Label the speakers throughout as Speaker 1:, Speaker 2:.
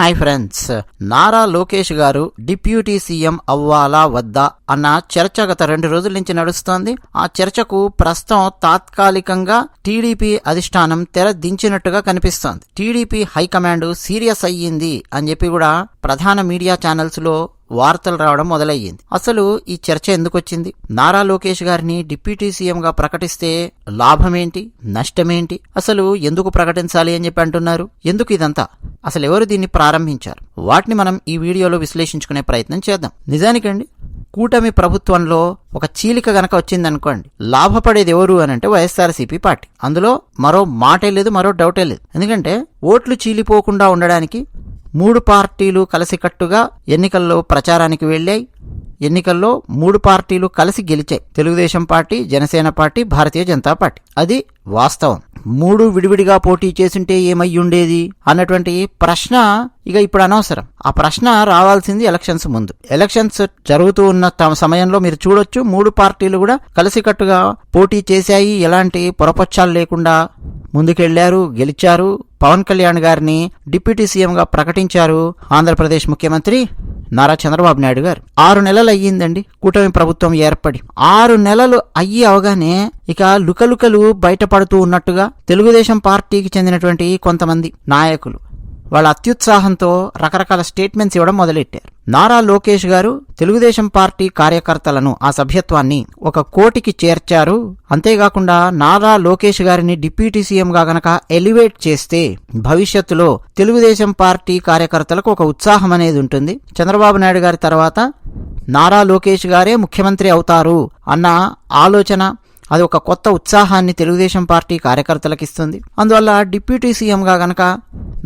Speaker 1: Hi friends, Nara Lokesh గారు deputy CM అవ్వాలా వద్దా అన్న చర్చ గత 2 రోజుల నుంచి నడుస్తోంది. ఆ చర్చకు ప్రస్తుతం తాత్కాలికంగా టీడీపీ అధిష్టానం తెర దించినట్టుగా కనిపిస్తోంది. టీడీపీ హైకమాండ్ సీరియస్ అయ్యింది అని చెప్పి కూడా ప్రధాన మీడియా ఛానల్స్ లో వార్తలు రావడం మొదలయ్యింది. అసలు ఈ చర్చ ఎందుకు వచ్చింది? నారా లోకేష్ గారిని డిప్యూటీ సీఎం గా ప్రకటిస్తే లాభమేంటి, నష్టమేంటి, అసలు ఎందుకు ప్రకటించాలి అని చెప్పి అంటున్నారు? ఎందుకు ఇదంతా? అసలు ఎవరు దీన్ని ప్రారంభించారు? వాటిని మనం ఈ వీడియోలో విశ్లేషించుకునే ప్రయత్నం చేద్దాం. నిజానికండి, కూటమి ప్రభుత్వంలో ఒక చీలిక గనక వచ్చిందనుకోండి, లాభపడేది ఎవరు అని అంటే వైఎస్ఆర్సీపీ పార్టీ. అందులో మరో మాటే లేదు, మరో డౌటే లేదు. ఎందుకంటే ఓట్లు చీలిపోకుండా ఉండడానికి 3 పార్టీలు కలిసికట్టుగా ఎన్నికల్లో ప్రచారానికి వెళ్ళాయి. ఎన్నికల్లో 3 పార్టీలు కలిసి గెలిచాయి. Telugu Desam party, Janasena party, Bharatiya Janata party. అది వాస్తవం. 3 విడివిడిగా పోటీ చేసింటే ఏమయ్యుండేది అన్నటువంటి ప్రశ్న ఇక ఇప్పుడు అనవసరం. ఆ ప్రశ్న రావాల్సింది ఎలక్షన్స్ ముందు. ఎలక్షన్స్ జరుగుతూ ఉన్న సమయంలో మీరు చూడొచ్చు, 3 పార్టీలు కూడా కలిసికట్టుగా పోటీ చేశాయి. ఎలాంటి పొరపచ్చాలు లేకుండా ముందుకెళ్లారు, గెలిచారు. పవన్ కళ్యాణ్ గారిని డిప్యూటీ సీఎం గా ప్రకటించారు ఆంధ్రప్రదేశ్ ముఖ్యమంత్రి నారా చంద్రబాబు నాయుడు గారు. 6 నెలలు అయ్యిందండి కూటమి ప్రభుత్వం ఏర్పడి. 6 నెలలు అయ్యి అవగానే ఇక లుకలుకలు బయటపడుతూ ఉన్నట్టుగా తెలుగుదేశం పార్టీకి చెందినటువంటి కొంతమంది నాయకులు వాళ్ళ అత్యుత్సాహంతో రకరకాల స్టేట్మెంట్స్ ఇవ్వడం మొదలెట్టారు. నారా లోకేష్ గారు తెలుగుదేశం పార్టీ కార్యకర్తలను, ఆ సభ్యత్వాన్ని 1 కోటికి చేర్చారు. అంతేకాకుండా నారా లోకేష్ గారిని డిప్యూటీ సీఎం గా గనక ఎలివేట్ చేస్తే భవిష్యత్తులో తెలుగుదేశం పార్టీ కార్యకర్తలకు ఒక ఉత్సాహం అనేది ఉంటుంది. చంద్రబాబు నాయుడు గారి తర్వాత నారా లోకేష్ గారే ముఖ్యమంత్రి అవుతారు అన్న ఆలోచన, అది ఒక కొత్త ఉత్సాహాన్ని తెలుగుదేశం పార్టీ కార్యకర్తలకు ఇస్తుంది. అందువల్ల డిప్యూటీ సీఎంగా గనక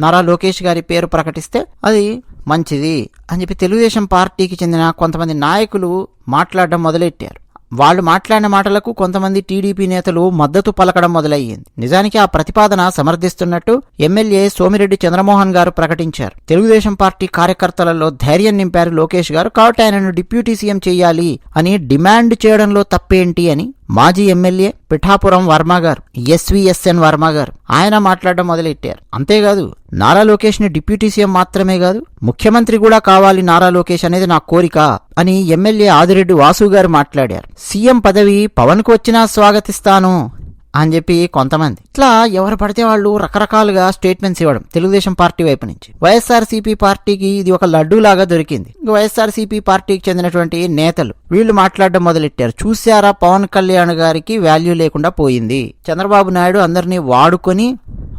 Speaker 1: నారా లోకేష్ గారి పేరు ప్రకటిస్తే అది మంచిది అని చెప్పి తెలుగుదేశం పార్టీకి చెందిన కొంతమంది నాయకులు మాట్లాడడం మొదలెట్టారు. వాళ్ళు మాట్లాడిన మాటలకు కొంతమంది టీడీపీ నేతలు మద్దతు పలకడం మొదలయ్యింది. నిజానికి ఆ ప్రతిపాదన సమర్థిస్తున్నట్టు ఎమ్మెల్యే సోమిరెడ్డి చంద్రమోహన్ గారు ప్రకటించారు. తెలుగుదేశం పార్టీ కార్యకర్తలలో ధైర్యం నింపారు లోకేష్ గారు. కాబట్టి ఆయనను డిప్యూటీ సీఎం చేయాలి అని డిమాండ్ చేయడంలో తప్పేంటి అని మాజీ ఎమ్మెల్యే పిఠాపురం వర్మ గారు, ఎస్వీఎస్ఎన్ వర్మ గారు, ఆయన మాట్లాడడం మొదలెట్టారు. అంతేకాదు, నారా లోకేష్ ని డిప్యూటీ సీఎం మాత్రమే కాదు, ముఖ్యమంత్రి కూడా కావాలి నారా లోకేష్ అనేది నా కోరిక అని ఎమ్మెల్యే ఆదిరెడ్డి వాసు గారు మాట్లాడారు. సీఎం పదవి పవన్ కు వచ్చినా స్వాగతిస్తాను అని చెప్పి కొంతమంది. ఇట్లా ఎవరు పడితే వాళ్ళు రకరకాలుగా స్టేట్మెంట్స్ ఇవ్వడం తెలుగుదేశం పార్టీ వైపు నుంచి. వైఎస్ఆర్సీపీ పార్టీకి ఇది ఒక లడ్డూ లాగా దొరికింది. వైఎస్ఆర్సీపీ పార్టీకి చెందినటువంటి నేతలు వీళ్ళు మాట్లాడడం మొదలెట్టారు. చూశారా, పవన్ కళ్యాణ్ గారికి వాల్యూ లేకుండా పోయింది, చంద్రబాబు నాయుడు అందరినీ వాడుకొని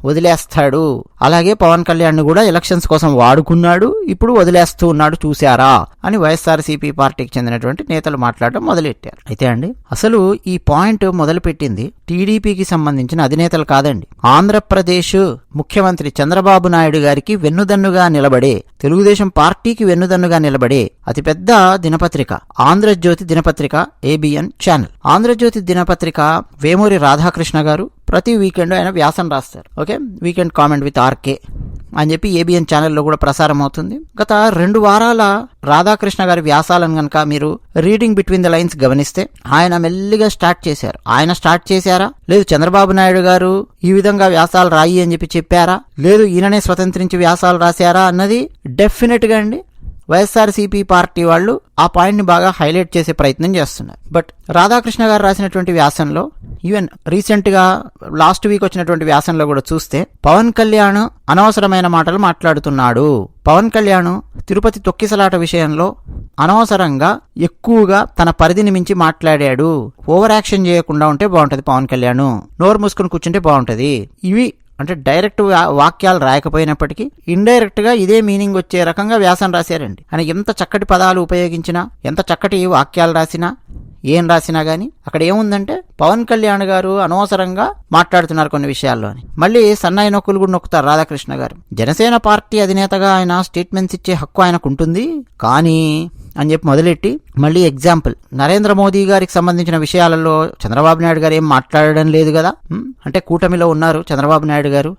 Speaker 1: వదిలేస్తాడు, అలాగే పవన్ కళ్యాణ్ కూడా ఎలక్షన్స్ కోసం వాడుకున్నాడు, ఇప్పుడు వదిలేస్తూ ఉన్నాడు చూశారా అని వైఎస్ఆర్సీపీ పార్టీకి చెందినటువంటి నేతలు మాట్లాడడం మొదలెట్టారు. అయితే అండి, అసలు ఈ పాయింట్ మొదలుపెట్టింది టీడీపీకి సంబంధించిన అధినేతలు కాదండి. ఆంధ్రప్రదేశ్ ముఖ్యమంత్రి చంద్రబాబు నాయుడు గారికి వెన్నుదన్నుగా నిలబడే, తెలుగుదేశం పార్టీకి వెన్నుదన్నుగా నిలబడే అతిపెద్ద దినపత్రిక ఆంధ్రజ్యోతి దినపత్రిక, ఏబిఎన్ ఛానల్. ఆంధ్రజ్యోతి దినపత్రిక వేమూరి రాధాకృష్ణ గారు ప్రతి వీకెండ్ ఆయన వ్యాసం రాస్తారు. Okay, weekend comment with RK అని చెప్పి ఏబిఎన్ ఛానల్లో కూడా ప్రసారం అవుతుంది. గత 2 వారాల రాధాకృష్ణ గారి వ్యాసాలను గనక మీరు రీడింగ్ బిట్వీన్ ద లైన్స్ గమనిస్తే ఆయన మెల్లిగా స్టార్ట్ చేశారు. ఆయన స్టార్ట్ చేశారా, లేదు చంద్రబాబు నాయుడు గారు ఈ విధంగా వ్యాసాలు రాయి అని చెప్పి చెప్పారా, లేదు ఈయననే స్వతంత్రించి వ్యాసాలు రాశారా అన్నది డెఫినెట్ గా అండి వైఎస్ఆర్సీపీ పార్టీ వాళ్ళు ఆ పాయింట్ ని బాగా హైలైట్ చేసే ప్రయత్నం చేస్తున్నారు. బట్ రాధాకృష్ణ గారు రాసినటువంటి వ్యాసంలో, ఈవెన్ రీసెంట్ గా లాస్ట్ వీక్ వచ్చినటువంటి వ్యాసంలో కూడా చూస్తే పవన్ కళ్యాణ్ అనవసరమైన మాటలు మాట్లాడుతున్నాడు, పవన్ కళ్యాణ్ తిరుపతి తొక్కిసలాట విషయంలో అనవసరంగా ఎక్కువగా తన పరిధిని మించి మాట్లాడాడు, ఓవర్ యాక్షన్ చేయకుండా ఉంటే బాగుంటది, పవన్ కళ్యాణ్ నోరు మూసుకుని కూర్చుంటే బాగుంటది. ఇవి అంటే డైరెక్ట్ వాక్యాలు రాయకపోయినప్పటికీ ఇండైరెక్ట్ గా ఇదే మీనింగ్ వచ్చే రకంగా వ్యాసం రాశారండి. ఆయన ఎంత చక్కటి పదాలు ఉపయోగించినా, ఎంత చక్కటి వాక్యాలు రాసినా, ఏం రాసినా గానీ అక్కడ ఏముందంటే పవన్ కళ్యాణ్ గారు అనవసరంగా మాట్లాడుతున్నారు కొన్ని విషయాల్లో అని. మళ్ళీ సన్నాయి నొక్కులు కూడా నొక్కుతారు రాధాకృష్ణ గారు. జనసేన పార్టీ అధినేతగా ఆయన స్టేట్మెంట్స్ ఇచ్చే హక్కు ఆయనకు ఉంటుంది, కానీ అని చెప్పి మొదలెట్టి మళ్ళీ ఎగ్జాంపుల్, నరేంద్ర మోదీ గారికి సంబంధించిన విషయాలలో చంద్రబాబు నాయుడు గారు ఏం మాట్లాడడం లేదు కదా. అంటే కూటమిలో ఉన్నారు చంద్రబాబు నాయుడు గారు,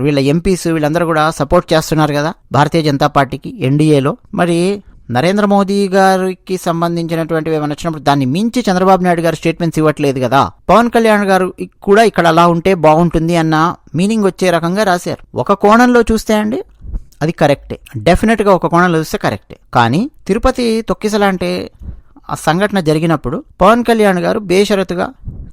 Speaker 1: వీళ్ళ ఎంపీస్ వీళ్ళందరూ కూడా సపోర్ట్ చేస్తున్నారు కదా భారతీయ జనతా పార్టీకి ఎన్డీఏలో. మరి నరేంద్ర మోదీ గారికి సంబంధించినటువంటివి ఏమైనా వచ్చినప్పుడు దాన్ని మించి చంద్రబాబు నాయుడు గారు స్టేట్మెంట్స్ ఇవ్వట్లేదు కదా. పవన్ కళ్యాణ్ గారు కూడా ఇక్కడ అలా ఉంటే బాగుంటుంది అన్న మీనింగ్ వచ్చే రకంగా రాశారు. ఒక కోణంలో చూస్తే అండి అది కరెక్టే, డెఫినెట్గా ఒక కోణంలో చూస్తే కరెక్టే. కానీ తిరుపతి తొక్కిసలాంటి ఆ సంఘటన జరిగినప్పుడు పవన్ కళ్యాణ్ గారు బేషరతుగా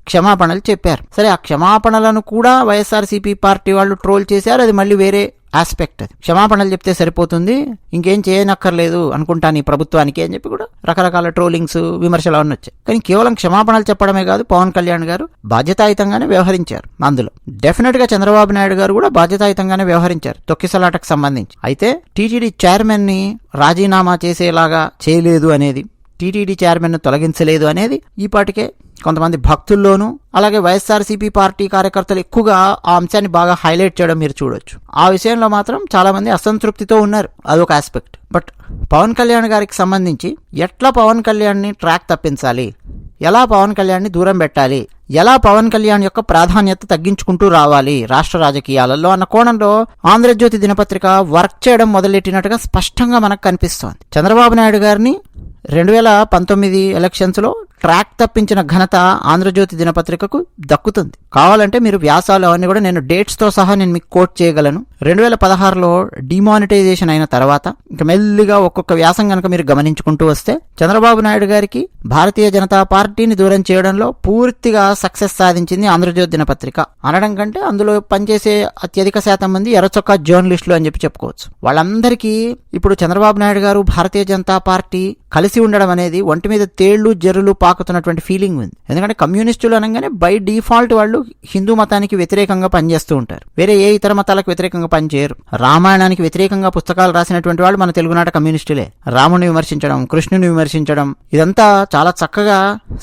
Speaker 1: క్షమాపణలు చెప్పారు. సరే, ఆ క్షమాపణలను కూడా వైఎస్ఆర్సీపీ పార్టీ వాళ్ళు ట్రోల్ చేశారు. అది మళ్ళీ వేరే ఆస్పెక్ట్. అది క్షమాపణలు చెప్తే సరిపోతుంది, ఇంకేం చేయనక్కర్లేదు అనుకుంటాను ఈ ప్రభుత్వానికి అని చెప్పి కూడా రకరకాల ట్రోలింగ్స్, విమర్శలు అవన్నీ వచ్చాయి. కానీ కేవలం క్షమాపణలు చెప్పడమే కాదు, పవన్ కళ్యాణ్ గారు బాధ్యతాయుతంగానే వ్యవహరించారు. అందులో డెఫినెట్ గా చంద్రబాబు నాయుడు గారు కూడా బాధ్యతాయుతంగానే వ్యవహరించారు తొక్కిసలాటకు సంబంధించి. అయితే టీటీడీ చైర్మన్ ని రాజీనామా చేసేలాగా చేయలేదు అనేది, టీటీడీ చైర్మన్ ను తొలగించలేదు అనేది ఈపాటికే కొంతమంది భక్తుల్లోనూ అలాగే వైఎస్ఆర్సీపీ పార్టీ కార్యకర్తలు ఎక్కువగా ఆ అంశాన్ని బాగా హైలైట్ చేయడం మీరు చూడొచ్చు. ఆ విషయంలో మాత్రం చాలా మంది అసంతృప్తితో ఉన్నారు. అదొక ఆస్పెక్ట్. బట్ పవన్ కళ్యాణ్ గారికి సంబంధించి ఎట్లా పవన్ కళ్యాణ్ ని ట్రాక్ తప్పించాలి, ఎలా పవన్ కళ్యాణ్ ని దూరం పెట్టాలి, ఎలా పవన్ కళ్యాణ్ యొక్క ప్రాధాన్యత తగ్గించుకుంటూ రావాలి రాష్ట్ర రాజకీయాలలో అన్న కోణంలో ఆంధ్రజ్యోతి దినపత్రిక వర్క్ చేయడం మొదలెట్టినట్టుగా స్పష్టంగా మనకు కనిపిస్తోంది. చంద్రబాబు నాయుడు గారిని 2019 ఎలక్షన్స్లో ట్రాక్ తప్పించిన ఘనత ఆంధ్రజ్యోతి దినపత్రికకు దక్కుతుంది. కావాలంటే మీరు వ్యాసాలు అవన్నీ కూడా నేను డేట్స్తో సహా నేను మీకు కోట్ చేయగలను. 2016లో డిమానిటైజేషన్ అయిన తర్వాత ఇంకా మెల్లిగా ఒక్కొక్క వ్యాసం కనుక మీరు గమనించుకుంటూ వస్తే చంద్రబాబు నాయుడు గారికి భారతీయ జనతా పార్టీని దూరం చేయడంలో పూర్తిగా సక్సెస్ సాధించింది ఆంధ్రజ్యోతి దినపత్రిక. అనడం కంటే అందులో పనిచేసే అత్యధిక శాతం మంది ఎర్రచొక్కా జర్నలిస్టులు అని చెప్పి చెప్పుకోవచ్చు. వాళ్ళందరికీ ఇప్పుడు చంద్రబాబు నాయుడు గారు భారతీయ జనతా పార్టీ కలిసి ఉండడం అనేది ఒంటి మీద తేళ్లు జర్రులు పాకుతున్నటువంటి ఫీలింగ్ ఉంది. ఎందుకంటే కమ్యూనిస్టులు అనగానే బై డిఫాల్ట్ వాళ్ళు హిందూ మతానికి వ్యతిరేకంగా పనిచేస్తూ ఉంటారు, వేరే ఏ ఇతర మతాలకు వ్యతిరేకంగా పనిచేయరు. రామాయణానికి వ్యతిరేకంగా పుస్తకాలు రాసినటువంటి వాళ్ళు మన తెలుగునాట కమ్యూనిస్టులే. రాముని విమర్శించడం, కృష్ణుని విమర్శించడం, ఇదంతా చాలా చక్కగా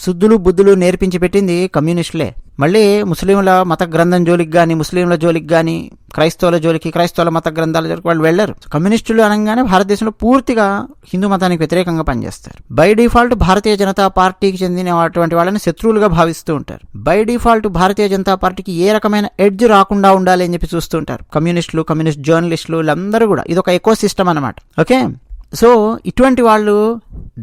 Speaker 1: శుద్ధులు బుద్ధులు నేర్పించి పెట్టింది కమ్యూనిస్టులే. మళ్ళీ ముస్లింల మత గ్రంథం జోలికి కానీ, ముస్లింల జోలికి కానీ, క్రైస్తవుల జోలికి, క్రైస్తవుల మత గ్రంథాల జోలికి వాళ్ళు వెళ్లరు. కమ్యూనిస్టులు అనగానే భారతదేశంలో పూర్తిగా హిందూ మతానికి వ్యతిరేకంగా పనిచేస్తారు. బై డిఫాల్ట్ భారతీయ జనతా పార్టీకి చెందిన అటువంటి వాళ్ళని శత్రువులుగా భావిస్తూ ఉంటారు. బై డిఫాల్ట్ భారతీయ జనతా పార్టీకి ఏ రకమైన ఎడ్జ్ రాకుండా ఉండాలి అని చెప్పి చూస్తూ ఉంటారు కమ్యూనిస్టులు, కమ్యూనిస్ట్ జర్నలిస్టులు, వీళ్ళందరూ కూడా. ఇది ఒక ఎకో సిస్టమ్ అన్నమాట. ఓకే, సో ఇటువంటి వాళ్ళు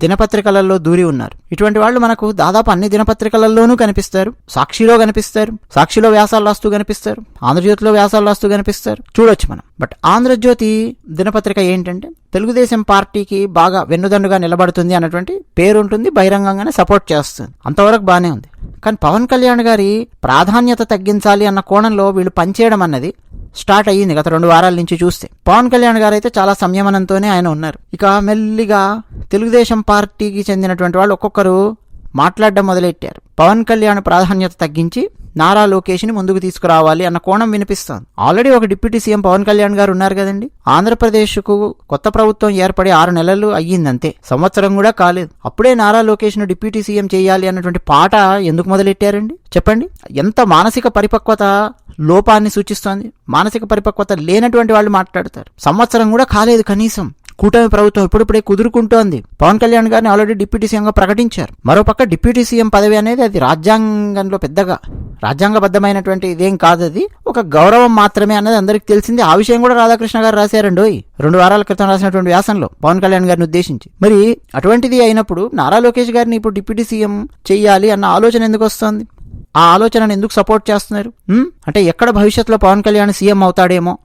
Speaker 1: దినపత్రికలలో దూరి ఉన్నారు. ఇటువంటి వాళ్ళు మనకు దాదాపు అన్ని దినపత్రికలలోనూ కనిపిస్తారు. సాక్షిలో కనిపిస్తారు, సాక్షిలో వ్యాసాలు రాస్తూ కనిపిస్తారు, ఆంధ్రజ్యోతిలో వ్యాసాలు రాస్తూ కనిపిస్తారు, చూడొచ్చు మనం. బట్ ఆంధ్రజ్యోతి దినపత్రిక ఏంటంటే తెలుగుదేశం పార్టీకి బాగా వెన్నుదన్నుగా నిలబడుతుంది అన్నటువంటి పేరు ఉంటుంది, బహిరంగంగానే సపోర్ట్ చేస్తుంది. అంతవరకు బానే ఉంది. కానీ పవన్ కళ్యాణ్ గారి ప్రాధాన్యత తగ్గించాలి అన్న కోణంలో వీళ్ళు పనిచేయడం అన్నది స్టార్ట్ అయ్యింది గత 2 వారాల నుంచి చూస్తే. పవన్ కళ్యాణ్ గారు అయితే చాలా సంయమనంతోనే ఆయన ఉన్నారు. ఇక మెల్లిగా తెలుగుదేశం పార్టీకి చెందినటువంటి వాళ్ళు ఒక్కొక్కరు మాట్లాడడం మొదలెట్టారు. పవన్ కళ్యాణ్ ప్రాధాన్యత తగ్గించి నారా లోకేష్ ని ముందుకు తీసుకురావాలి అన్న కోణం వినిపిస్తోంది. ఆల్రెడీ ఒక డిప్యూటీ సీఎం పవన్ కళ్యాణ్ గారు ఉన్నారు కదండి. ఆంధ్రప్రదేశ్ కు కొత్త ప్రభుత్వం ఏర్పడి 6 నెలలు అయ్యిందంతే, సంవత్సరం కూడా కాలేదు. అప్పుడే నారా లోకేష్ ను డిప్యూటీ సీఎం చేయాలి అన్నటువంటి పాట ఎందుకు మొదలెట్టారండి చెప్పండి? ఎంత మానసిక పరిపక్వత లోపాన్ని సూచిస్తోంది. మానసిక పరిపక్వత లేనటువంటి వాళ్ళు మాట్లాడతారు. సంవత్సరం కూడా కాలేదు కనీసం. కూటమి ప్రభుత్వం ఇప్పుడిప్పుడే కుదురుకుంటోంది. పవన్ కళ్యాణ్ గారిని ఆల్రెడీ డిప్యూటీ సీఎంగా ప్రకటించారు. మరోపక్క డిప్యూటీ సీఎం పదవి అనేది అది రాజ్యాంగంలో పెద్దగా రాజ్యాంగబద్ధమైనటువంటి ఇదేం కాదు, అది ఒక గౌరవం మాత్రమే అన్నది అందరికి తెలిసింది. ఆ విషయం కూడా రాధాకృష్ణ గారు రాశారండి 2 వారాల క్రితం రాసినటువంటి వ్యాసంలో పవన్ కళ్యాణ్ గారిని ఉద్దేశించి. మరి అటువంటిది అయినప్పుడు నారా లోకేష్ గారిని ఇప్పుడు డిప్యూటీ సీఎం చెయ్యాలి అన్న ఆలోచన ఎందుకు వస్తుంది? ఆ ఆలోచనను ఎందుకు సపోర్ట్ చేస్తున్నారు? అంటే ఎక్కడ భవిష్యత్తులో పవన్ కళ్యాణ్ సీఎం అవుతాడేమో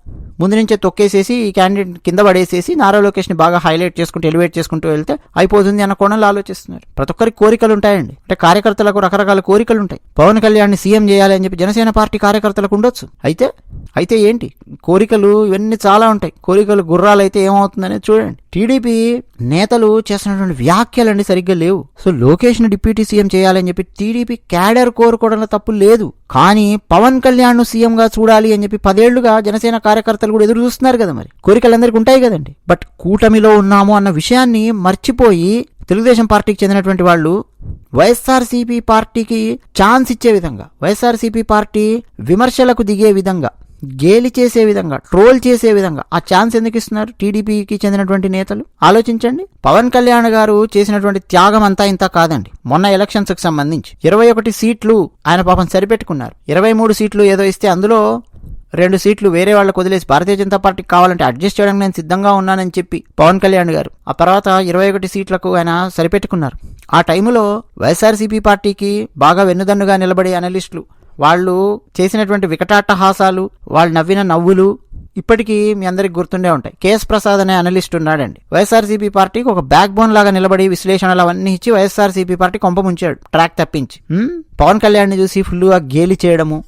Speaker 1: ముందు నుంచే తొక్కేసేసి ఈ క్యాండిడేట్ కింద పడేసేసి నారా లోకేష్ ని బాగా హైలైట్ చేసుకుంటూ ఎలివేట్ చేసుకుంటూ వెళ్తే అయిపోతుంది అన్న కోణంలో ఆలోచిస్తున్నారు. ప్రతి ఒక్కరికి కోరికలు ఉంటాయండి. అంటే కార్యకర్తలకు రకరకాల కోరికలు ఉంటాయి. పవన్ కళ్యాణ్ ని సీఎం చేయాలి అని చెప్పి జనసేన పార్టీ కార్యకర్తలకు ఉండొచ్చు. అయితే ఏంటి కోరికలు ఇవన్నీ చాలా ఉంటాయి. కోరికలు గుర్రాలు అయితే ఏమవుతుందనేది చూడండి. టీడీపీ నేతలు చేస్తున్నటువంటి వ్యాఖ్యలన్నీ సరిగ్గా లేవు. సో లోకేష్ ని డిప్యూటీ సీఎం చేయాలని చెప్పి టీడీపీ క్యాడర్ కోరుకోవడంలో తప్పు లేదు. కానీ పవన్ కళ్యాణ్ ను సీఎం గా చూడాలి అని చెప్పి 10 ఏళ్లుగా జనసేన కార్యకర్తలు కూడా ఎదురు చూస్తున్నారు కదా. మరి కోరికలందరికీ ఉంటాయి కదండి. బట్ కూటమిలో ఉన్నాము అన్న విషయాన్ని మర్చిపోయి తెలుగుదేశం పార్టీకి చెందినటువంటి వాళ్ళు వైఎస్ఆర్సీపీ పార్టీకి ఛాన్స్ ఇచ్చే విధంగా, వైఎస్ఆర్సీపీ పార్టీ విమర్శలకు దిగే విధంగా, గేలి చేసే విధంగా, ట్రోల్ చేసే విధంగా ఆ ఛాన్స్ ఎందుకు ఇస్తున్నారు టీడీపీకి చెందినటువంటి నేతలు? ఆలోచించండి. పవన్ కళ్యాణ్ గారు చేసినటువంటి త్యాగం అంతా ఇంత కాదండి. మొన్న ఎలక్షన్స్ కు సంబంధించి 21 సీట్లు ఆయన పాపం సరిపెట్టుకున్నారు. 23 సీట్లు ఏదో ఇస్తే అందులో 2 సీట్లు వేరే వాళ్ళకు వదిలేసి భారతీయ జనతా పార్టీకి కావాలంటే అడ్జస్ట్ చేయడానికి నేను సిద్ధంగా ఉన్నానని చెప్పి పవన్ కళ్యాణ్ గారు ఆ తర్వాత 21 సీట్లకు ఆయన సరిపెట్టుకున్నారు. ఆ టైములో వైఎస్ఆర్సీపీ పార్టీకి బాగా వెన్నుదన్నుగా నిలబడే అనలిస్టులు వాళ్ళు చేసినటువంటి వికటాట్టహాసాలు, వాళ్ళు నవ్విన నవ్వులు, ఇప్పటికీ మీ అందరికి గుర్తుండే ఉంటాయి. కేఎస్ ప్రసాద్ అనే అనలిస్ట్ ఉన్నాడండి. వైఎస్ఆర్సీపీ పార్టీకి ఒక బ్యాక్ బోన్ లాగా నిలబడి విశ్లేషణలు అవన్నీ ఇచ్చి వైఎస్ఆర్సీపీ పార్టీ కొంప ముంచాడు, ట్రాక్ తప్పించి. పవన్ కళ్యాణ్ ని చూసి ఫుల్గా గేలి చేయడము,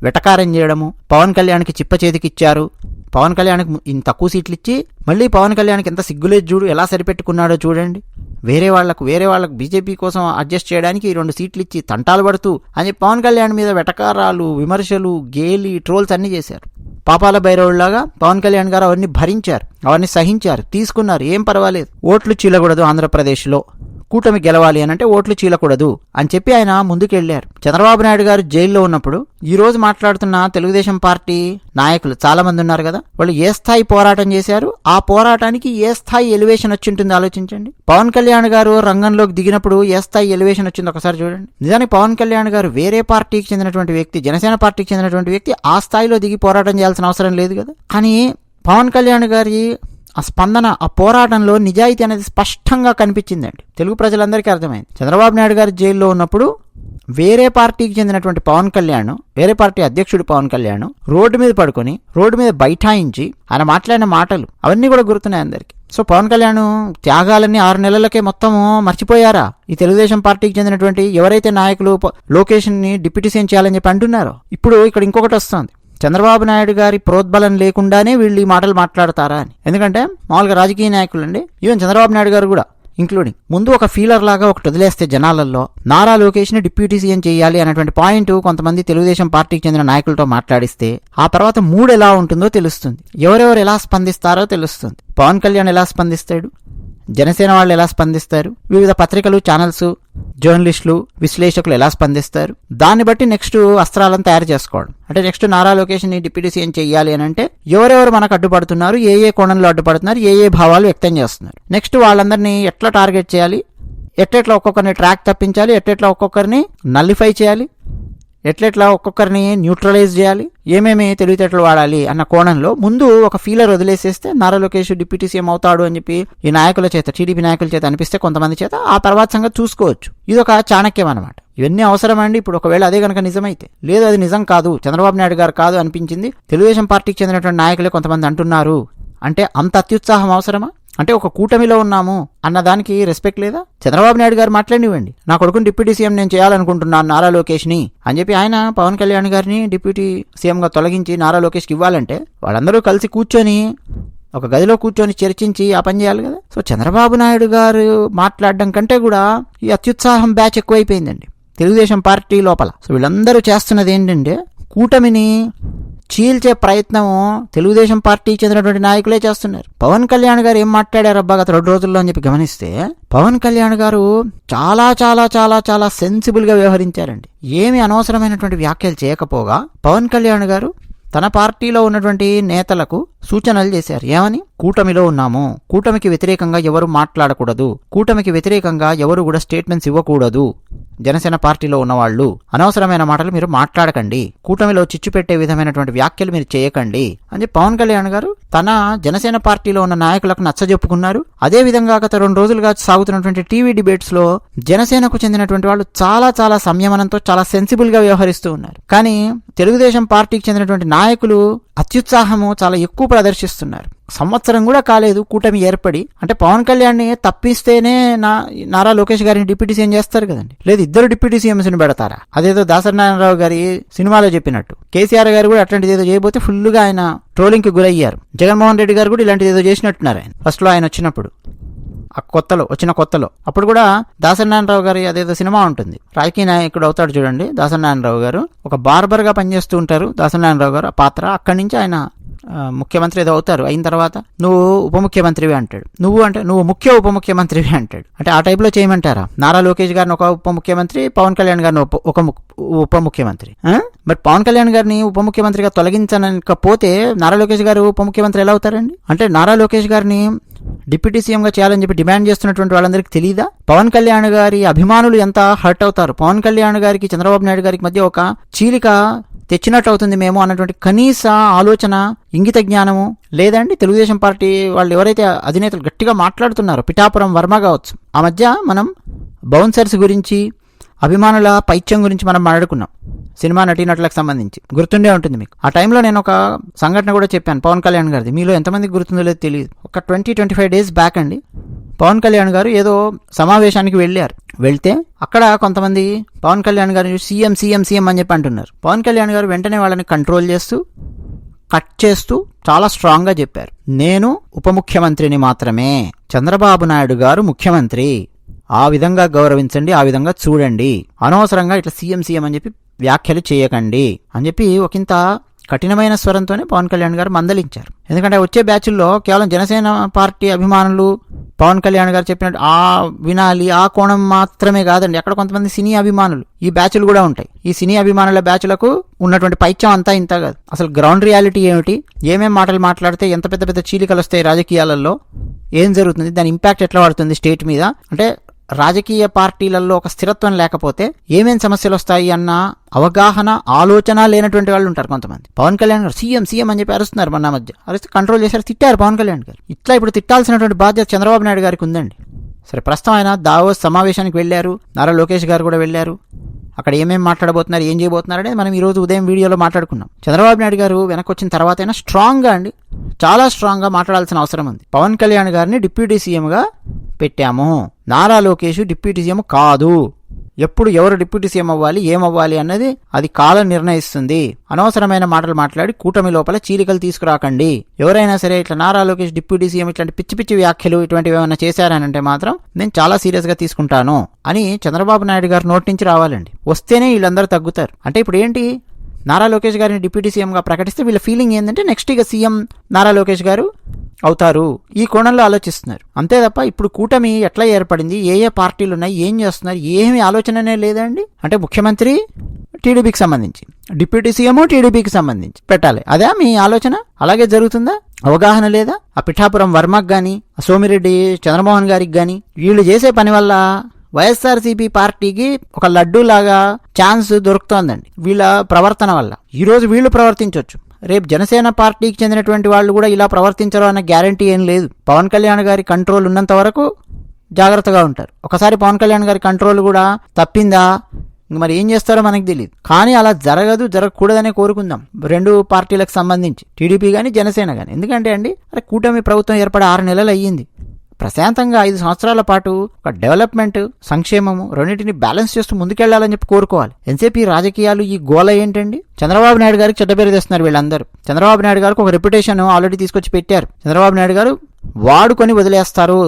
Speaker 1: వెటకారం చేయడము, పవన్ కళ్యాణ్కి చిప్ప చేతికి ఇచ్చారు, పవన్ కళ్యాణ్కి ఇంత తక్కువ సీట్లు ఇచ్చి మళ్ళీ పవన్ కళ్యాణ్కి ఎంత సిగ్గులేదు చూడు, ఎలా సరిపెట్టుకున్నాడో చూడండి. వేరే వాళ్ళకు బీజేపీ కోసం అడ్జస్ట్ చేయడానికి 2 సీట్లు ఇచ్చి తంటాలు పడుతూ అని పవన్ కళ్యాణ్ మీద వెటకారాలు, విమర్శలు, గేలి, ట్రోల్స్ అన్నీ చేశారు. పాపాల భైరవుల్లాగా పవన్ కళ్యాణ్ గారు అవన్నీ భరించారు, అవన్నీ సహించారు, తీసుకున్నారు, ఏం పర్వాలేదు. ఓట్లు చీలకూడదు, ఆంధ్రప్రదేశ్లో కూటమి గెలవాలి అని అంటే ఓట్లు చీలకూడదు అని చెప్పి ఆయన ముందుకెళ్లారు. చంద్రబాబు నాయుడు గారు జైల్లో ఉన్నప్పుడు ఈ రోజు మాట్లాడుతున్న తెలుగుదేశం పార్టీ నాయకులు చాలా మంది ఉన్నారు కదా, వాళ్ళు ఏ స్థాయి పోరాటం చేశారు, ఆ పోరాటానికి ఏ స్థాయి ఎలివేషన్ వచ్చి ఉంటుంది ఆలోచించండి. పవన్ కళ్యాణ్ గారు రంగంలోకి దిగినప్పుడు ఏ స్థాయి ఎలివేషన్ వచ్చింది ఒకసారి చూడండి. నిజానికి పవన్ కళ్యాణ్ గారు వేరే పార్టీకి చెందినటువంటి వ్యక్తి, జనసేన పార్టీకి చెందినటువంటి వ్యక్తి, ఆ స్థాయిలో దిగి పోరాటం చేయాల్సిన అవసరం లేదు కదా. కానీ పవన్ కళ్యాణ్ గారి ఆ స్పందన, ఆ పోరాటంలో నిజాయితీ అనేది స్పష్టంగా కనిపించిందండి. తెలుగు ప్రజలందరికీ అర్థమైంది. చంద్రబాబు నాయుడు గారు జైల్లో ఉన్నప్పుడు వేరే పార్టీకి చెందినటువంటి పవన్ కళ్యాణ్, వేరే పార్టీ అధ్యక్షుడు పవన్ కళ్యాణ్ రోడ్డు మీద పడుకొని, రోడ్డు మీద బైఠాయించి ఆయన మాట్లాడిన మాటలు అవన్నీ కూడా గుర్తున్నాయి అందరికి. సో పవన్ కళ్యాణ్ త్యాగాలన్నీ 6 నెలలకే మొత్తము మర్చిపోయారా? ఈ తెలుగుదేశం పార్టీకి చెందినటువంటి ఎవరైతే నాయకులు లోకేష్ ని డిప్యూటీ సీఎం చేయాలని చెప్పి అంటున్నారో, ఇప్పుడు ఇక్కడ ఇంకొకటి వస్తుంది. చంద్రబాబు నాయుడు గారి ప్రోద్బలం లేకుండానే వీళ్ళు ఈ మాటలు మాట్లాడతారా అని. ఎందుకంటే మామూలుగా రాజకీయ నాయకులు అండి, ఈవెన్ చంద్రబాబు నాయుడు గారు కూడా ఇంక్లూడింగ్, ముందు ఒక ఫీలర్ లాగా ఒకటి వదిలేస్తే జనాలలో నారా లోకేష్ ని డిప్యూటీ సీఎం చేయాలి అనేటువంటి పాయింట్ కొంతమంది తెలుగుదేశం పార్టీకి చెందిన నాయకులతో మాట్లాడిస్తే ఆ తర్వాత మూడు ఎలా ఉంటుందో తెలుస్తుంది, ఎవరెవరు ఎలా స్పందిస్తారో తెలుస్తుంది. పవన్ కళ్యాణ్ ఎలా స్పందిస్తాడు, జనసేన వాళ్ళు ఎలా స్పందిస్తారు, వివిధ పత్రికలు, ఛానల్స్, జర్నలిస్టులు, విశ్లేషకులు ఎలా స్పందిస్తారు, దాన్ని బట్టి నెక్స్ట్ అస్త్రాలను తయారు చేసుకోవడం. అంటే నెక్స్ట్ నారా లోకేష్ ని డిప్యూటీ సీఎం చేయాలి అని అంటే ఎవరెవరు మనకు అడ్డుపడుతున్నారు, ఏ కోణంలో అడ్డుపడుతున్నారు, ఏ భావాలు వ్యక్తం చేస్తున్నారు, నెక్స్ట్ వాళ్ళందరినీ ఎట్లా టార్గెట్ చేయాలి, ఎట్లెట్లా ఒక్కొక్కరిని ట్రాక్ తప్పించాలి, ఎట్లెట్లా ఒక్కొక్కరిని నల్లిఫై చేయాలి, ఎట్లెట్లా ఒక్కొక్కరిని న్యూట్రలైజ్ చేయాలి, ఏమేమి తెలివితేటలు వాడాలి అన్న కోణంలో ముందు ఒక ఫీలర్ వదిలేసేస్తే నారా లోకేష్ డిప్యూటీ సీఎం అవుతాడు అని చెప్పి ఈ నాయకుల చేత, టీడీపీ నాయకుల చేత అనిపిస్తే కొంతమంది చేత, ఆ తర్వాత సంగతి చూసుకోవచ్చు. ఇది ఒక చాణక్యం అనమాట. ఇవన్నీ అవసరమండి. ఇప్పుడు ఒకవేళ అదే కనుక నిజమైతే, లేదు అది నిజం కాదు, చంద్రబాబు నాయుడు గారు కాదు అనిపించింది, తెలుగుదేశం పార్టీకి చెందినటువంటి నాయకులే కొంతమంది అంటున్నారు అంటే అంత అత్యుత్సాహం అవసరమా? అంటే ఒక కూటమిలో ఉన్నాము అన్నదానికి రెస్పెక్ట్ లేదా? చంద్రబాబు నాయుడు గారు మాట్లాడివ్వండి, నా కొడుకుని డిప్యూటీ సీఎం నేను చేయాలనుకుంటున్నాను నారా లోకేష్ ని అని చెప్పి ఆయన పవన్ కళ్యాణ్ గారిని డిప్యూటీ సీఎం గా తొలగించి నారా లోకేష్కి ఇవ్వాలంటే వాళ్ళందరూ కలిసి కూర్చొని ఒక గదిలో కూర్చొని చర్చించి ఆ పని చేయాలి కదా. సో చంద్రబాబు నాయుడు గారు మాట్లాడడం కంటే కూడా ఈ అత్యుత్సాహం బ్యాచ్ ఎక్కువైపోయిందండి తెలుగుదేశం పార్టీ లోపల. సో వీళ్ళందరూ చేస్తున్నది ఏంటంటే కూటమిని చీల్చే ప్రయత్నం తెలుగుదేశం పార్టీకి చెందినటువంటి నాయకులే చేస్తున్నారు. పవన్ కళ్యాణ్ గారు ఏం మాట్లాడారు అబ్బా గత 2 రోజుల్లో అని చెప్పి గమనిస్తే, పవన్ కళ్యాణ్ గారు చాలా చాలా చాలా చాలా సెన్సిబుల్ గా వ్యవహరించారండి. ఏమి అనవసరమైనటువంటి వ్యాఖ్యలు చేయకపోగా పవన్ కళ్యాణ్ గారు తన పార్టీలో ఉన్నటువంటి నేతలకు సూచనలు చేశారు. ఏమని? కూటమిలో ఉన్నాము, కూటమికి వ్యతిరేకంగా ఎవరు మాట్లాడకూడదు, కూటమికి వ్యతిరేకంగా ఎవరు కూడా స్టేట్మెంట్స్ ఇవ్వకూడదు, జనసేన పార్టీలో ఉన్నవాళ్లు అనవసరమైన మాటలు మీరు మాట్లాడకండి, కూటమిలో చిచ్చు పెట్టే విధమైనటువంటి వ్యాఖ్యలు మీరు చేయకండి అని చెప్పి పవన్ కళ్యాణ్ గారు తన జనసేన పార్టీలో ఉన్న నాయకులకు నచ్చజెప్పుకున్నారు. అదే విధంగా గత 2 రోజులుగా సాగుతున్నటువంటి టీవీ డిబేట్స్ లో జనసేనకు చెందినటువంటి వాళ్ళు చాలా చాలా సంయమనంతో చాలా సెన్సిబుల్ గా వ్యవహరిస్తూ ఉన్నారు. కానీ తెలుగుదేశం పార్టీకి చెందినటువంటి నాయకులు అత్యుత్సాహము చాలా ఎక్కువ ప్రదర్శిస్తున్నారు. సంవత్సరం కూడా కాలేదు కూటమి ఏర్పడి, అంటే పవన్ కళ్యాణ్ ని తప్పిస్తేనే నారా లోకేష్ గారిని డిప్యూటీ సీఎం చేస్తారు కదండి, లేదు 2 డిప్యూటీ సీఎంస్ ని పెడతారా? అదేదో దాసనారాయణరావు గారి సినిమాలో చెప్పినట్టు కేసీఆర్ గారు కూడా అట్లాంటిది ఏదో చేయబోతే ఫుల్ గా ఆయన ట్రోలింగ్ కి గురయ్యారు. జగన్మోహన్ రెడ్డి గారు కూడా ఇలాంటిది ఏదో చేసినట్టున్నారు ఆయన ఫస్ట్ లో ఆయన వచ్చినప్పుడు, వచ్చిన కొత్తలో. అప్పుడు కూడా దాసనారాయణరావు గారి అదేదో సినిమా ఉంటుంది, రాజకీయ నాయకుడు అవుతాడు చూడండి దాసనారాయణరావు గారు, ఒక బార్బర్ గా పనిచేస్తూ ఉంటారు దాసనారాయణరావు గారు ఆ పాత్ర. అక్కడి నుంచి ఆయన ముఖ్యమంత్రి ఏదో అవుతారు, అయిన తర్వాత నువ్వు ఉప ముఖ్యమంత్రివి అంటాడు, నువ్వు ముఖ్య ఉప ముఖ్యమంత్రివి అంటాడు. అంటే ఆ టైప్ లో చేయమంటారా? నారా లోకేష్ గారిని ఒక ఉప ముఖ్యమంత్రి, పవన్ కళ్యాణ్ గారిని ఒక ఉప ముఖ్యమంత్రి. బట్ పవన్ కళ్యాణ్ గారిని ఉప ముఖ్యమంత్రిగా తొలగించకపోతే నారా లోకేష్ గారు ఉప ముఖ్యమంత్రి ఎలా అవుతారండి? అంటే నారా లోకేష్ గారిని డిప్యూటీ సీఎం గా చేయాలని చెప్పి డిమాండ్ చేస్తున్నటువంటి వాళ్ళందరికీ తెలియదా? పవన్ కళ్యాణ్ గారి అభిమానులు ఎంత హర్ట్ అవుతారు, పవన్ కళ్యాణ్ గారికి చంద్రబాబు నాయుడు గారికి మధ్య ఒక చీలిక తెచ్చినట్టు అవుతుంది మేము అన్నటువంటి కనీస ఆలోచన, ఇంగిత జ్ఞానము లేదండి తెలుగుదేశం పార్టీ వాళ్ళు ఎవరైతే అధినేతలు గట్టిగా మాట్లాడుతున్నారో, పిఠాపురం వర్మ కావచ్చు, ఆ మధ్య మనం బౌన్సర్స్ గురించి, అభిమానుల పైత్యం గురించి మనం మాట్లాడుకున్నాం. సినిమా నటీనటులకు సంబంధించి గుర్తుండే ఉంటుంది మీకు. ఆ టైంలో నేను ఒక సంఘటన కూడా చెప్పాను పవన్ కళ్యాణ్ గారిది. మీలో ఎంతమందికి గుర్తుందో లేదో తెలియదు. ఒక 20-25 డేస్ బ్యాక్ అండి, పవన్ కళ్యాణ్ గారు ఏదో సమావేశానికి వెళ్తే అక్కడ కొంతమంది పవన్ కళ్యాణ్ గారు సీఎం సీఎం సీఎం అని చెప్పి అంటున్నారు. పవన్ కళ్యాణ్ గారు వెంటనే వాళ్ళని కంట్రోల్ చేస్తూ కట్ చేస్తూ చాలా స్ట్రాంగ్ గా చెప్పారు, నేను ఉప ముఖ్యమంత్రిని మాత్రమే, చంద్రబాబు నాయుడు గారు ముఖ్యమంత్రి, ఆ విధంగా గౌరవించండి, ఆ విధంగా చూడండి, అనవసరంగా ఇట్లా సీఎం సీఎం అని చెప్పి వ్యాఖ్యలు చేయకండి అని చెప్పి ఒకంత కఠినమైన స్వరంతోనే పవన్ కళ్యాణ్ గారు మందలించారు. ఎందుకంటే వచ్చే బ్యాచ్ల్లో కేవలం జనసేన పార్టీ అభిమానులు పవన్ కళ్యాణ్ గారు చెప్పినట్టు వినాలి ఆ కోణం మాత్రమే కాదండి, అక్కడ కొంతమంది సినీ అభిమానులు ఈ బ్యాచ్లు కూడా ఉంటాయి. ఈ సినీ అభిమానుల బ్యాచ్లకు ఉన్నటువంటి పైత్యం అంతా ఇంత కాదు. అసలు గ్రౌండ్ రియాలిటీ ఏమిటి, ఏమేం మాటలు మాట్లాడితే ఎంత పెద్ద పెద్ద చీలికలు వస్తాయి రాజకీయాలలో, ఏం జరుగుతుంది, దాని ఇంపాక్ట్ ఎట్లా పడుతుంది స్టేట్ మీద, అంటే రాజకీయ పార్టీలలో ఒక స్థిరత్వం లేకపోతే ఏమేం సమస్యలు వస్తాయి అన్న అవగాహన ఆలోచన లేనటువంటి వాళ్ళు ఉంటారు కొంతమంది. పవన్ కళ్యాణ్ గారు సీఎం సీఎం అని చెప్పి అరుస్తున్నారు, మొన్న మధ్య అరిస్తే కంట్రోల్ చేశారు, తిట్టారు పవన్ కళ్యాణ్ గారు. ఇట్లా ఇప్పుడు తిట్టాల్సినటువంటి బాధ్యత చంద్రబాబు నాయుడు గారికి ఉందండి. సరే, ప్రస్తుతం ఆయన దావోస్ సమావేశానికి వెళ్లారు, నారా లోకేష్ గారు కూడా వెళ్లారు. అక్కడ ఏమేమి మాట్లాడబోతున్నారు, ఏం చేయబోతున్నారు అనేది మనం ఈరోజు ఉదయం వీడియోలో మాట్లాడుకున్నాం. చంద్రబాబు నాయుడు గారు వెనక్కి వచ్చిన తర్వాత అయినా స్ట్రాంగ్గా అండి, చాలా స్ట్రాంగ్గా మాట్లాడాల్సిన అవసరం ఉంది. పవన్ కళ్యాణ్ గారిని డిప్యూటీ సీఎంగా పెట్టాము, నారా లోకేష్ డిప్యూటీ సీఎం కాదు, ఎప్పుడు ఎవరు డిప్యూటీ సీఎం అవ్వాలి ఏమవ్వాలి అన్నది అది కాలం నిర్ణయిస్తుంది. అనవసరమైన మాటలు మాట్లాడి కూటమి లోపల చీలికలు తీసుకురాకండి. ఎవరైనా సరే ఇట్లా నారా లోకేష్ డిప్యూటీ సీఎం ఇట్లాంటి పిచ్చి పిచ్చి వ్యాఖ్యలు ఇటువంటివి ఏమైనా చేశారనంటే మాత్రం నేను చాలా సీరియస్ గా తీసుకుంటాను అని చంద్రబాబు నాయుడు గారు నోటి నుంచి రావాలండి. వస్తేనే వీళ్ళందరూ తగ్గుతారు. అంటే ఇప్పుడు ఏంటి, నారా లోకేష్ గారిని డిప్యూటీ సీఎంగా ప్రకటిస్తే వీళ్ళ ఫీలింగ్ ఏంటంటే నెక్స్ట్ ఇక సీఎం నారా లోకేష్ గారు అవుతారు, ఈ కోణంలో ఆలోచిస్తున్నారు. అంతే తప్ప ఇప్పుడు కూటమి ఎట్లా ఏర్పడింది, ఏ ఏ పార్టీలు ఉన్నాయి, ఏం చేస్తున్నారు, ఏమీ ఆలోచననే లేదండి. అంటే ముఖ్యమంత్రి టీడీపీకి సంబంధించి, డిప్యూటీ సీఎం టీడీపీకి సంబంధించి పెట్టాలి, అదే మీ ఆలోచన? అలాగే జరుగుతుందా? అవగాహన లేదా? ఆ పిఠాపురం వర్మకు గాని, ఆ సోమిరెడ్డి చంద్రమోహన్ గారికి గాని వీళ్ళు చేసే పని వల్ల వైఎస్ఆర్సీపీ పార్టీకి ఒక లడ్డూలాగా ఛాన్స్ దొరుకుతోందండి వీళ్ళ ప్రవర్తన వల్ల. ఈరోజు వీళ్ళు ప్రవర్తించవచ్చు, రేపు జనసేన పార్టీకి చెందినటువంటి వాళ్ళు కూడా ఇలా ప్రవర్తించరు అన్న గ్యారంటీ ఏం లేదు. పవన్ కళ్యాణ్ గారి కంట్రోల్ ఉన్నంత వరకు జాగ్రత్తగా ఉంటారు. ఒకసారి పవన్ కళ్యాణ్ గారి కంట్రోల్ కూడా తప్పిందా మరి ఏం చేస్తారో మనకు తెలియదు. కానీ అలా జరగకూడదనే కోరుకుందాం రెండు పార్టీలకు సంబంధించి, టీడీపీ కానీ జనసేన కానీ. ఎందుకంటే అండి, కూటమి ప్రభుత్వం ఏర్పడి 6 నెలలు అయ్యింది. ప్రశాంతంగా 5 సంవత్సరాల పాటు ఒక డెవలప్మెంట్, సంక్షేమము రెండింటిని బ్యాలెన్స్ చేస్తూ ముందుకెళ్లాలని చెప్పి కోరుకోవాలి. ఎంతసేపు ఈ రాజకీయాలు, ఈ గోల ఏంటండి? చంద్రబాబు నాయుడు గారికి చెడ్డ పేరు తెస్తున్నారు వీళ్ళందరూ. చంద్రబాబు నాయుడు గారికి ఒక రెప్యుటేషన్ ఆల్రెడీ తీసుకొచ్చి పెట్టారు. చంద్రబాబు నాయుడు గారు వాడుకొని వదిలేస్తారు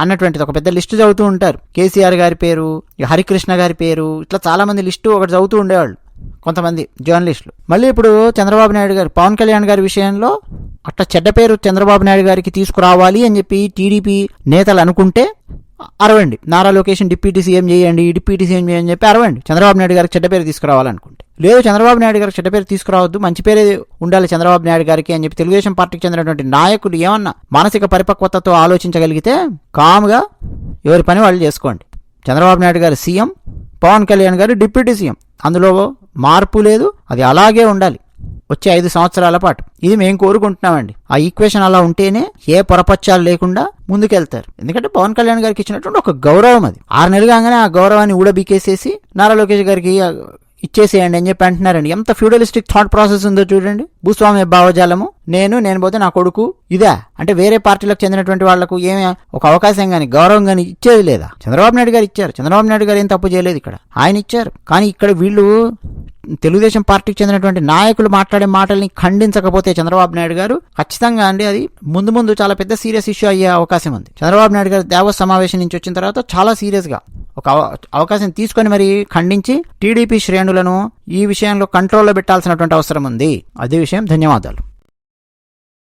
Speaker 1: అన్నటువంటిది ఒక పెద్ద లిస్టు చదువుతూ ఉంటారు. కేసీఆర్ గారి పేరు, హరికృష్ణ గారి పేరు, ఇట్లా చాలా మంది లిస్టు ఒకటి చదువుతూ ఉండేవాళ్ళు కొంతమంది జర్నలిస్టులు. మళ్ళీ ఇప్పుడు చంద్రబాబు నాయుడు గారు, పవన్ కళ్యాణ్ గారి విషయంలో అట్లా చెడ్డ పేరు చంద్రబాబు నాయుడు గారికి తీసుకురావాలి అని చెప్పి టీడీపీ నేతలు అనుకుంటే అరవండి, నారా లోకేష్ డిప్యూటీ సీఎం చేయండి, డిప్యూటీ సీఎం చేయండి చెప్పి అరవండి చంద్రబాబు నాయుడు గారికి చెడ్డ పేరు తీసుకురావాలనుకుంటే. లేదు, చంద్రబాబు నాయుడు గారికి చెడ్డ పేరు తీసుకురావద్దు, మంచి పేరే ఉండాలి చంద్రబాబు నాయుడు గారికి అని చెప్పి తెలుగుదేశం పార్టీకి చెందినటువంటి నాయకులు ఏమన్నా మానసిక పరిపక్వతతో ఆలోచించగలిగితే కామ్గా ఎవరి పని వాళ్ళు చేసుకోండి. చంద్రబాబు నాయుడు గారు సీఎం, పవన్ కళ్యాణ్ గారు డిప్యూటీ సీఎం, అందులో మార్పు లేదు, అది అలాగే ఉండాలి వచ్చే 5 సంవత్సరాల పాటు. ఇది మేము కోరుకుంటున్నామండి. ఆ ఈక్వేషన్ అలా ఉంటేనే ఏ పొరపచ్చాలు లేకుండా ముందుకెళ్తారు. ఎందుకంటే పవన్ కళ్యాణ్ గారికి ఇచ్చినటువంటి ఒక గౌరవం అది. 6 నెలలు కాగానే ఆ గౌరవాన్ని ఊడబీకేసేసి నారా లోకేష్ గారికి ఇచ్చేసేయండి అని చెప్పి అంటున్నారండి. ఎంత ఫ్యూడలిస్టిక్ థాట్ ప్రాసెస్ ఉందో చూడండి. భూస్వామ్య భావజాలము, నేను పోతే నా కొడుకు, ఇదా? అంటే వేరే పార్టీలకు చెందినటువంటి వాళ్లకు ఏమి ఒక అవకాశం గాని గౌరవం గాని ఇచ్చేది లేదా? చంద్రబాబు నాయుడు గారు ఇచ్చారు. చంద్రబాబు నాయుడు గారు ఏం తప్పు చేయలేదు, ఇక్కడ ఆయన ఇచ్చారు. కానీ ఇక్కడ వీళ్ళు తెలుగుదేశం పార్టీకి చెందినటువంటి నాయకులు మాట్లాడే మాటల్ని ఖండించకపోతే చంద్రబాబు నాయుడు గారు ఖచ్చితంగా అండి అది ముందు చాలా పెద్ద సీరియస్ ఇష్యూ అయ్యే అవకాశం ఉంది. చంద్రబాబు నాయుడు గారు దావోస్ సమావేశం నుంచి వచ్చిన తర్వాత చాలా సీరియస్ గా ఒక అవకాశం తీసుకొని మరి ఖండించి టీడీపీ శ్రేణులను ఈ విషయంలో కంట్రోల్లో పెట్టాల్సినటువంటి అవసరం ఉంది. అదే విషయం. ధన్యవాదాలు.